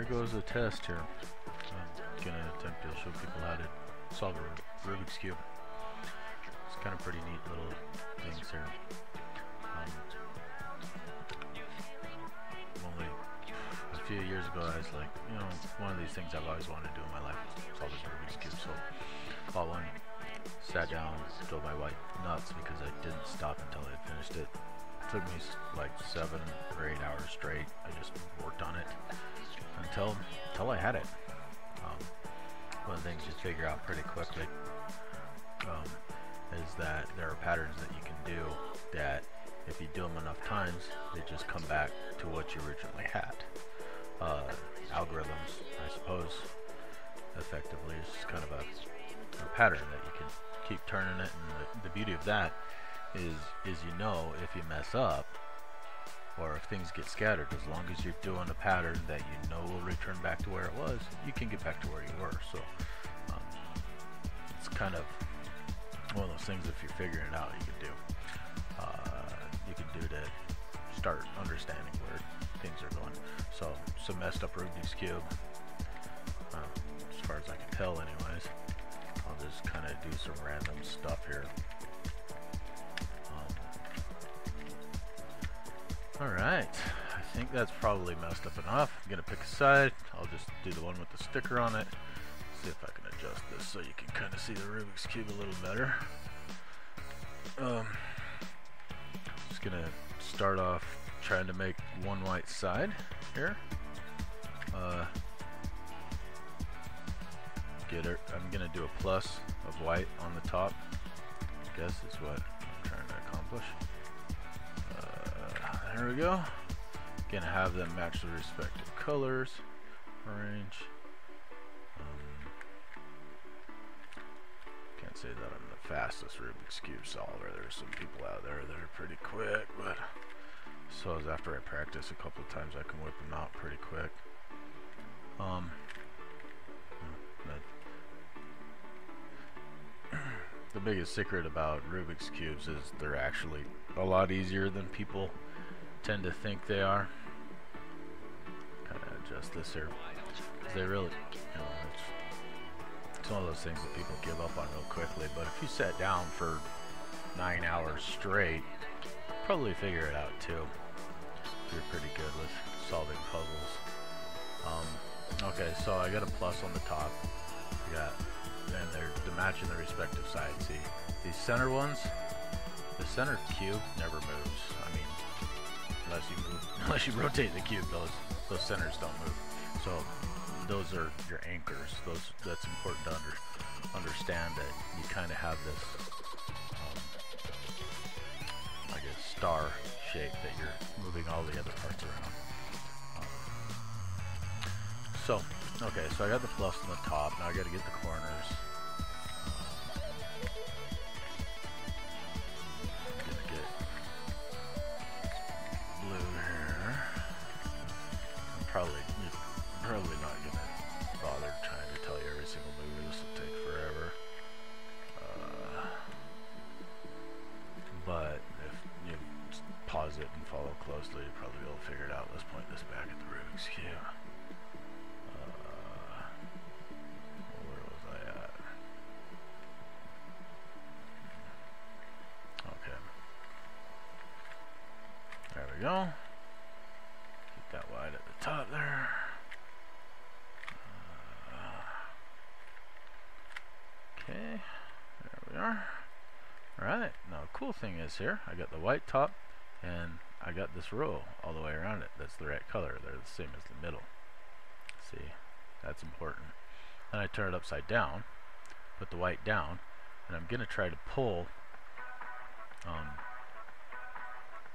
here goes a test here. I'm gonna attempt to show people how to solve a Rubik's Cube. It's kind of pretty neat little things here. Only a few years ago I was like, you know, one of these things I've always wanted to do in my life is solve this Rubik's Cube. So bought one, sat down, drove my wife nuts because I didn't stop until I finished it. It took me like 7 or 8 hours straight. I just worked on it until I had it. One of the things you figure out pretty quickly is that there are patterns that you can do that if you do them enough times, they just come back to what you originally had. Algorithms, I suppose, effectively is kind of a pattern that you can keep turning it, and the beauty of that is you know if you mess up or if things get scattered, as long as you're doing a pattern that you know will return back to where it was, you can get back to where you were. So it's kind of one of those things, if you're figuring it out, you can do to start understanding where things are going. So some messed up Rubik's Cube, as far as I can tell anyways. I'll just kind of do some random stuff here. Alright, I think that's probably messed up enough. I'm gonna pick a side. I'll just do the one with the sticker on it. See if I can adjust this so you can kind of see the Rubik's Cube a little better. Just gonna start off trying to make one white side here. I'm gonna do a plus of white on the top, I guess is what I'm trying to accomplish. There we go. Gonna have them match the respective colors. Arrange. Can't say that I'm the fastest Rubik's Cube solver. There's some people out there that are pretty quick, but so as after I practice a couple of times, I can whip them out pretty quick. The biggest secret about Rubik's Cubes is they're actually a lot easier than people tend to think they are. Kind of adjust this here. They really, you know, it's one of those things that people give up on real quickly. But if you sat down for 9 hours straight, you'll probably figure it out too. You're pretty good with solving puzzles. Okay, so I got a plus on the top. And they're matching the respective sides. See, these center ones, the center cube never moves. I mean, unless you rotate the cube, those centers don't move. So those are your anchors. That's important to understand, that you kind of have this, I guess, star shape that you're moving all the other parts around. Okay, so I got the plus on the top. Now I got to get the corners. I'm gonna get blue here. I'm probably not gonna bother trying to tell you every single move. This will take forever. But if you pause it and follow closely, you'll probably be able to figure it out. Let's point this back at the Rubik's Cube. Go. Keep that wide at the top there. Okay, there we are. Alright, now the cool thing is here, I got the white top and I got this row all the way around it. That's the right color. They're the same as the middle. See, that's important. Then I turn it upside down, put the white down, and I'm going to try to pull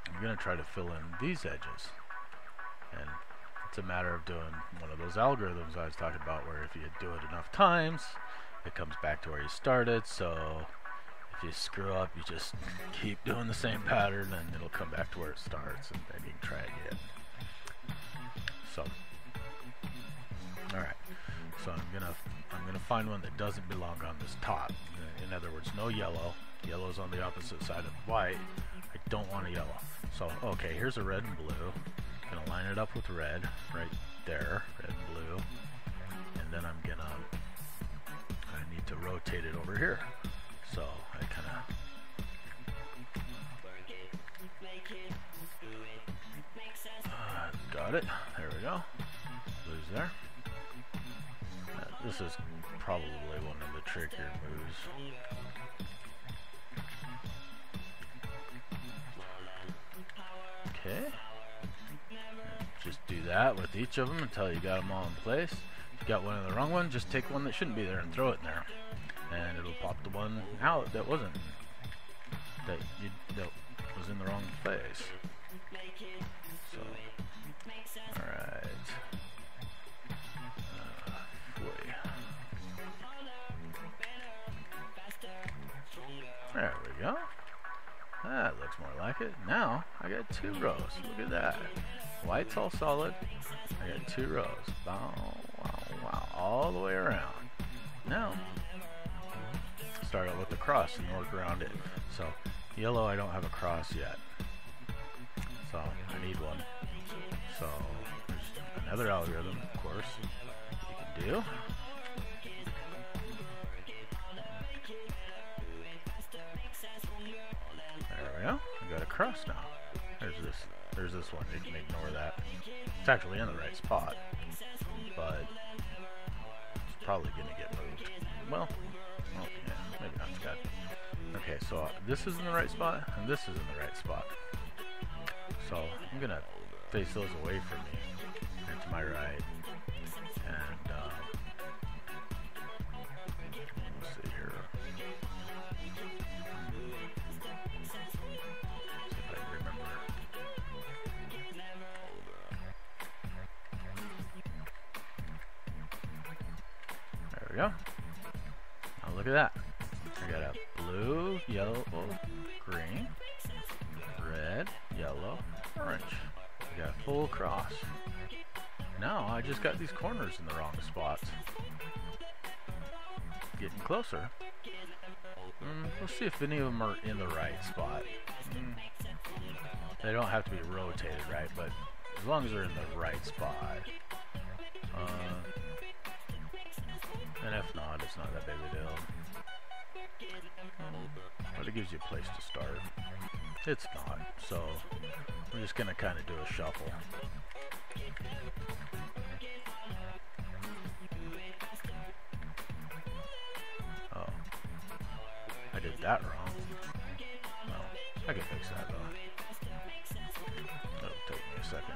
I'm going to try to fill in these edges, and it's a matter of doing one of those algorithms I was talking about, where if you do it enough times, it comes back to where you started. So if you screw up, you just keep doing the same pattern and it'll come back to where it starts, and then you can try again. So alright, so I'm gonna find one that doesn't belong on this top. In other words, no yellow. Yellow's on the opposite side of white. I don't want a yellow. So, okay, here's a red and blue. Gonna line it up with red right there, red and blue, and then I need to rotate it over here. So I kind of got it. There we go. Blue's there. This is probably one of the trickier moves. Okay. Just do that with each of them until you got them all in place. If you got one in the wrong one, just take one that shouldn't be there and throw it in there. And it'll pop the one out that wasn't, that was in the wrong place. So, alright. There we go. That looks more like it. Now, I got 2 rows. Look at that. White's all solid. I got 2 rows. Wow, wow, wow. All the way around. Now, start out with the cross and work around it. So, yellow, I don't have a cross yet. So, I need one. So, there's another algorithm, of course, you can do. There we go. I got a cross now. There's this one. You can ignore that. It's actually in the right spot, but it's probably gonna get moved. Well, yeah, maybe not. It's got. Okay, so this is in the right spot, and this is in the right spot. So I'm gonna face those away from me, and to my right, and let's see here. There we go. Now look at that. I got a blue, yellow, green, red, yellow, orange. I got a full cross. Now I just got these corners in the wrong spots. Getting closer. We'll see if any of them are in the right spot. They don't have to be rotated, right? But as long as they're in the right spot. And if not, it's not that big of a deal. But it gives you a place to start. It's not, so we're just gonna kind of do a shuffle. Oh, I did that wrong. Well, I can fix that though. It'll take me a second.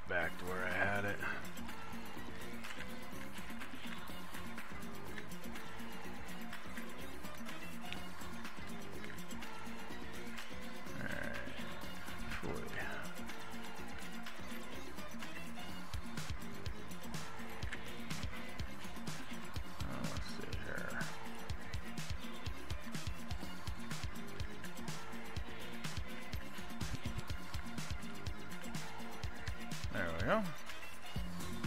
Back to where I had it. Alright. Let's see here. There we go.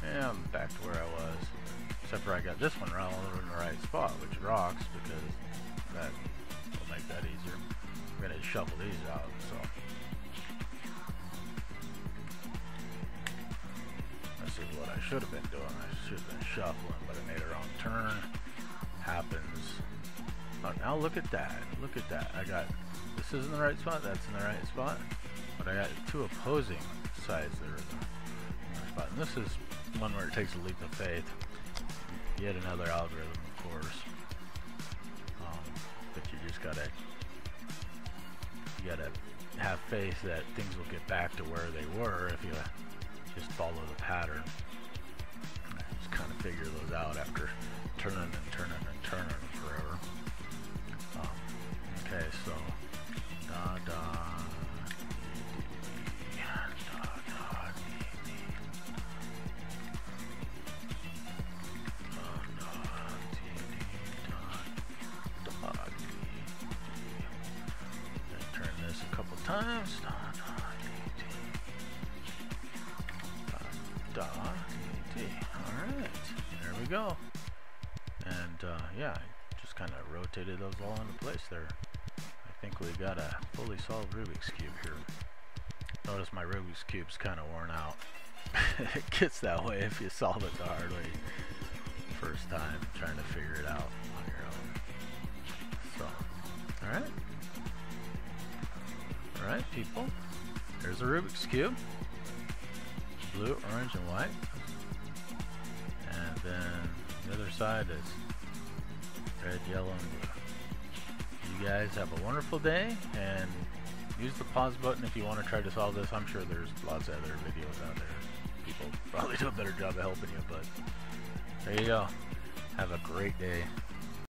And I'm back to where I was. Except for I got this one all in the right spot, which rocks because that will make that easier. I'm going to shuffle these out, so. This is what I should have been doing. I should have been shuffling, but I made a wrong turn. Happens. Oh, now look at that. Look at that. I got, this is in the right spot, that's in the right spot. But I got 2 opposing sides that are in the right spot. And this is one where it takes a leap of faith. Yet another algorithm, of course. But you just gotta have faith that things will get back to where they were if you just follow the pattern. Just kind of figure those out after turning and turning and turning forever. Okay, so da da. times. Alright, there we go. And yeah, just kind of rotated those all into place there. I think we got a fully solved Rubik's Cube here. Notice my Rubik's Cube's kind of worn out. It gets that way if you solve it the hard way first time, trying to figure it out on your own. So, alright. Alright, people. There's a Rubik's Cube. Blue, orange, and white. And then the other side is red, yellow, and blue. You guys have a wonderful day, and use the pause button if you want to try to solve this. I'm sure there's lots of other videos out there. People probably do a better job of helping you, but there you go. Have a great day.